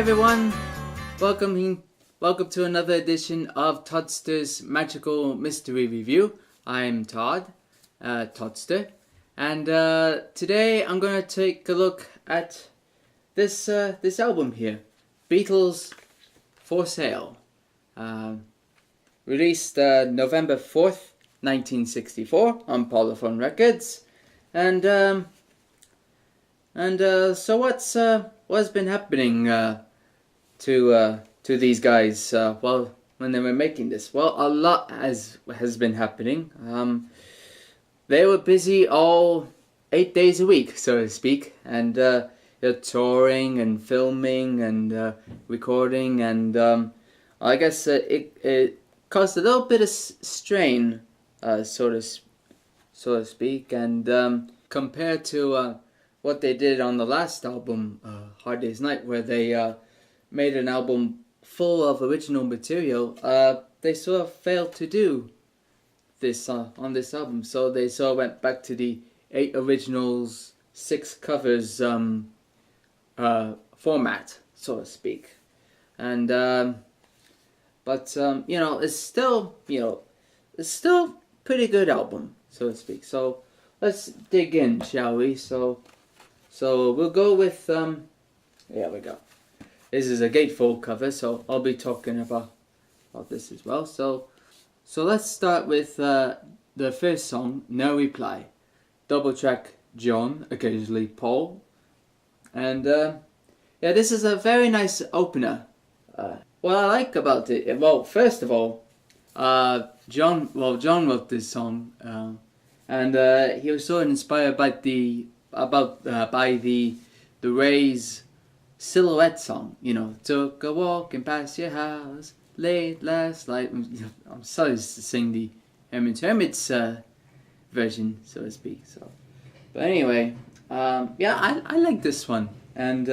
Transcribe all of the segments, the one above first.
everyone, welcome to another edition of Toddster's Magical Mystery Review. I'm Toddster, and today I'm going to take a look at this album here, Beatles For Sale, released November 4th, 1964 on Polyphone Records, and so what's been happening to these guys when they were making this? Well, a lot has been happening. They were busy all 8 days a week, so to speak, and they're touring and filming and recording, and I guess it caused a little bit of strain, so to speak, and compared to what they did on the last album, Hard Day's Night, where they made an album full of original material, they sort of failed to do this on this album. So they sort of went back to the 8 originals, 6 covers format, so to speak. And but it's still pretty good album, so to speak. So let's dig in, shall we? So we'll go with here we go. This is a gatefold cover, so I'll be talking about this as well. So let's start with the first song, No Reply. Double track John, occasionally Paul. And this is a very nice opener. What I like about it, well, first of all, John wrote this song, and he was sort of inspired by the Rays' Silhouette song, took a walk and past your house late last night. I'm sorry to sing the Hermits version, so to speak. So, but anyway, I like this one, and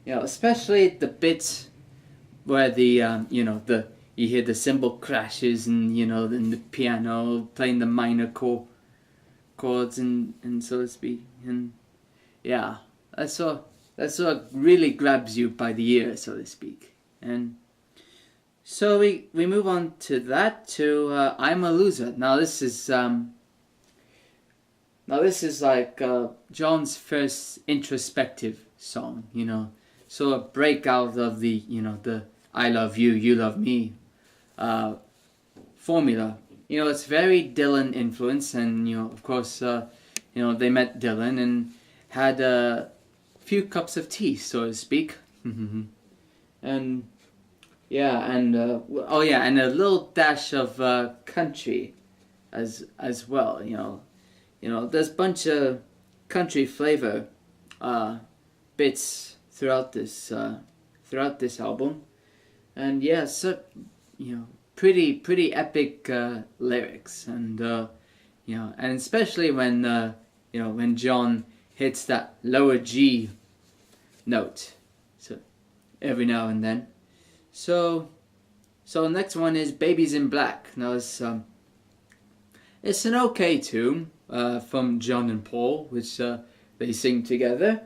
especially the bits where you hear the cymbal crashes, and then the piano playing the minor chords and so to speak, and that sort of really grabs you by the ear, so to speak. And so we move on to I'm a Loser. Now this is like John's first introspective song, sort of break out of the the I love you, you love me formula. It's very Dylan influence, and of course they met Dylan and had a few cups of tea, so to speak. and and a little dash of country as well. There's a bunch of country flavor bits throughout this album, and pretty epic lyrics, and and especially when John hits that lower G note, so every now and then. So the next one is Babies in Black. Now it's an okay tune from John and Paul, which they sing together,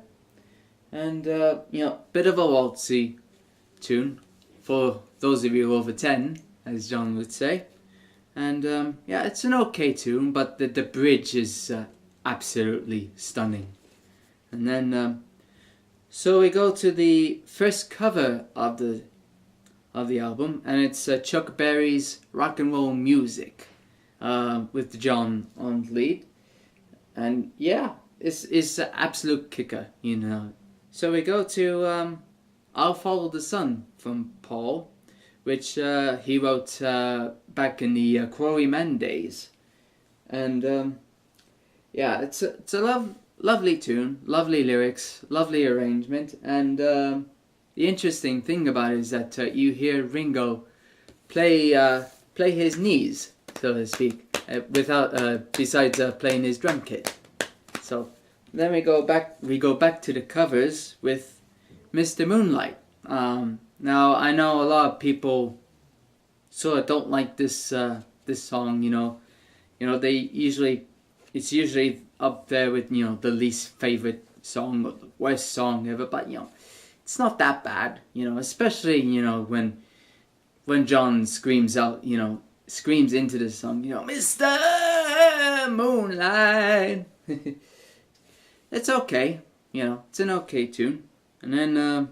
and bit of a waltzy tune for those of you over 10, as John would say. And it's an okay tune, but the bridge is absolutely stunning. And then so we go to the first cover of the album, and it's Chuck Berry's Rock and Roll Music, with John on lead, and it's an absolute kicker, So we go to I'll Follow the Sun from Paul, which he wrote back in the Quarrymen days, and it's a lovely tune, lovely lyrics, lovely arrangement, and the interesting thing about it is that you hear Ringo play his knees, so to speak, besides playing his drum kit. So then we go back to the covers with Mr. Moonlight. Now I know a lot of people sort of don't like this song. It's usually up there with the least favorite song or the worst song ever. But it's not that bad, especially, when John screams out, screams into the song, Mr. Moonlight. It's okay, it's an okay tune. And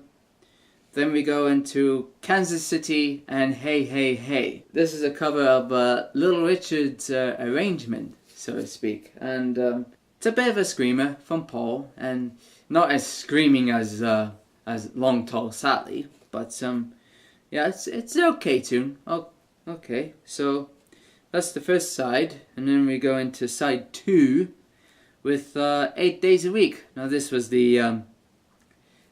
then we go into Kansas City and Hey Hey Hey. This is a cover of Little Richard's arrangement, so to speak. And it's a bit of a screamer from Paul, and not as screaming as Long Tall Sally, but yeah, it's an okay tune. Oh, okay, so that's the first side, and then we go into side 2 with 8 Days a Week. Now this was the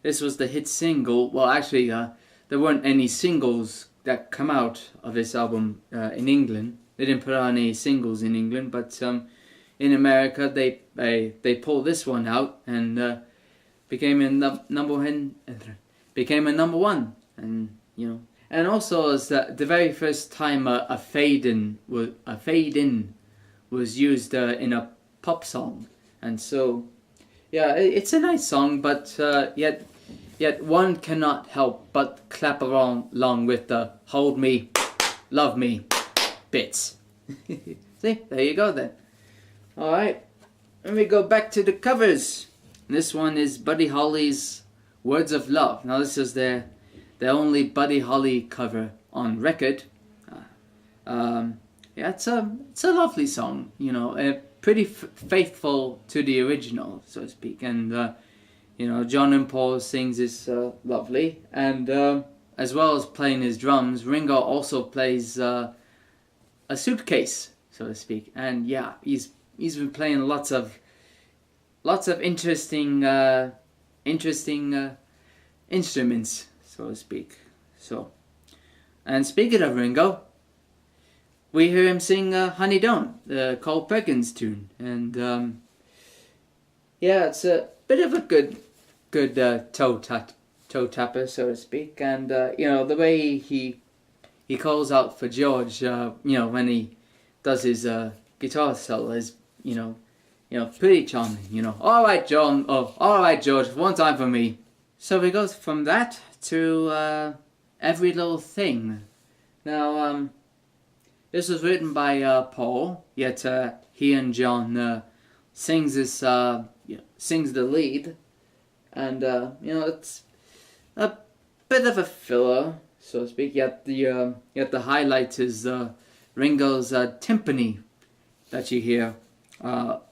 hit single. Well, actually, there weren't any singles that come out of this album in England. They didn't put out any singles in England, but in America they pulled this one out and became a number one, and and also is that the very first time a fade in was used in a pop song, and so yeah, it's a nice song, but yet one cannot help but clap along with the "Hold Me, Love Me" bits. See, there you go then. All right, and we go back to the covers. This one is Buddy Holly's "Words of Love." Now this is their only Buddy Holly cover on record. Yeah, it's a lovely song, pretty faithful to the original, so to speak. And John and Paul sings this lovely, and as well as playing his drums, Ringo also plays a suitcase, so to speak. And yeah, he's been playing lots of interesting instruments, so to speak. So, and speaking of Ringo, we hear him sing "Honey Don't," the Carl Perkins tune, and yeah, it's a bit of a good toe tapper, so to speak. And the way he calls out for George, when he does his guitar solo is pretty charming. All right, John. Oh, all right, George. One time for me. So we go from that to Every Little Thing. Now, this was written by Paul, yet he and John sings the lead, and it's a bit of a filler, so to speak. Yet the highlight is Ringo's timpani that you hear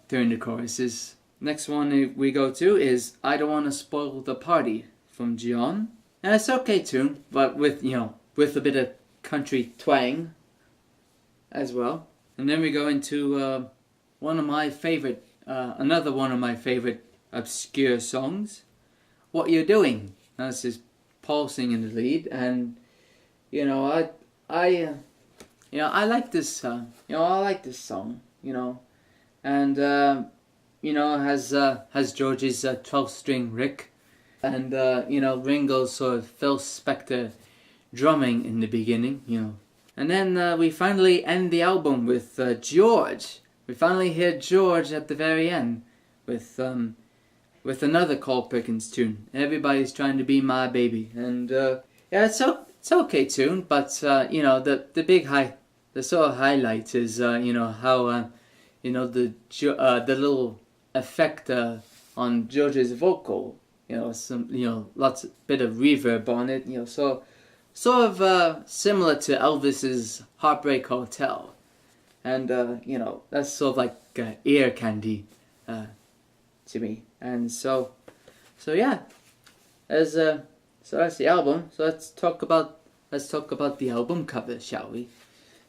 during the choruses. Next one we go to is "I Don't Want to Spoil the Party" from John, and it's an okay tune, but with a bit of country twang as well. And then we go into another one of my favorite obscure songs, "What You're Doing." Now, this is Paul singing the lead, and I like this I like this song, and has George's 12-string Rick, and Ringo's sort of Phil Spector drumming in the beginning, and then we finally end the album with George. We finally hear George at the very end with another Carl Perkins tune, "Everybody's Trying to Be My Baby." And yeah, it's okay tune, but the sort of highlight is how the little effect on George's vocal, lots bit of reverb on it, so sort of similar to Elvis's "Heartbreak Hotel," and that's sort of like ear candy to me. And so yeah, so that's the album. So let's talk about the album cover, shall we?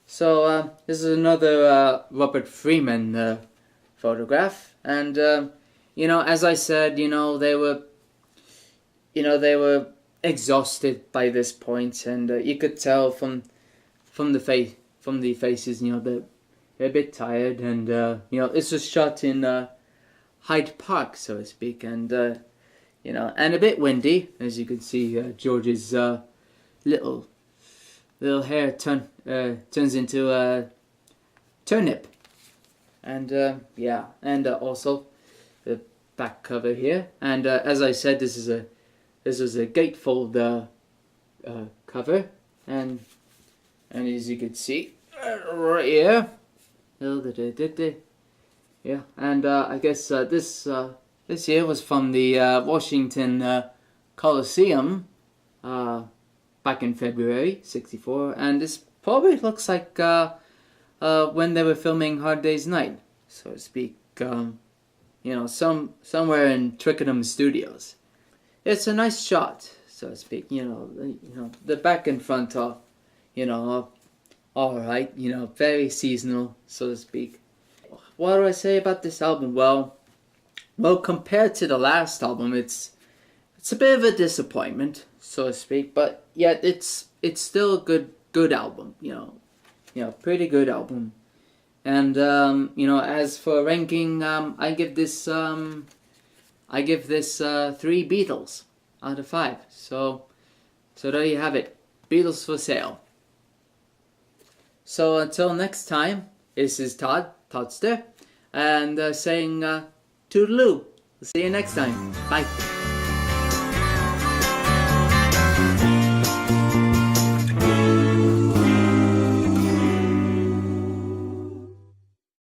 So this is another Robert Freeman photograph, and as I said, they were exhausted by this point, and you could tell from the faces, they're a bit tired, and this was shot in Hyde Park, so to speak, and and a bit windy, as you can see. George's little hair turns into a turnip, and and also the back cover here. And as I said, this is this was a gatefold cover, and as you can see right here, yeah, and I guess this here was from the Washington Coliseum back in February '64, and this probably looks like when they were filming Hard Day's Night, so to speak. You know, somewhere in Twickenham Studios. It's a nice shot, so to speak. You know, the back and front are, you know, all right. You know, very seasonal, so to speak. What do I say about this album? Well, compared to the last album, it's a bit of a disappointment, so to speak. But yet, it's still a good album. You know, pretty good album. And you know, as for ranking, I give this 3 Beatles out of 5. So there you have it, Beatles for sale. So until next time, this is Toddster, and saying toodaloo. See you next time. Bye.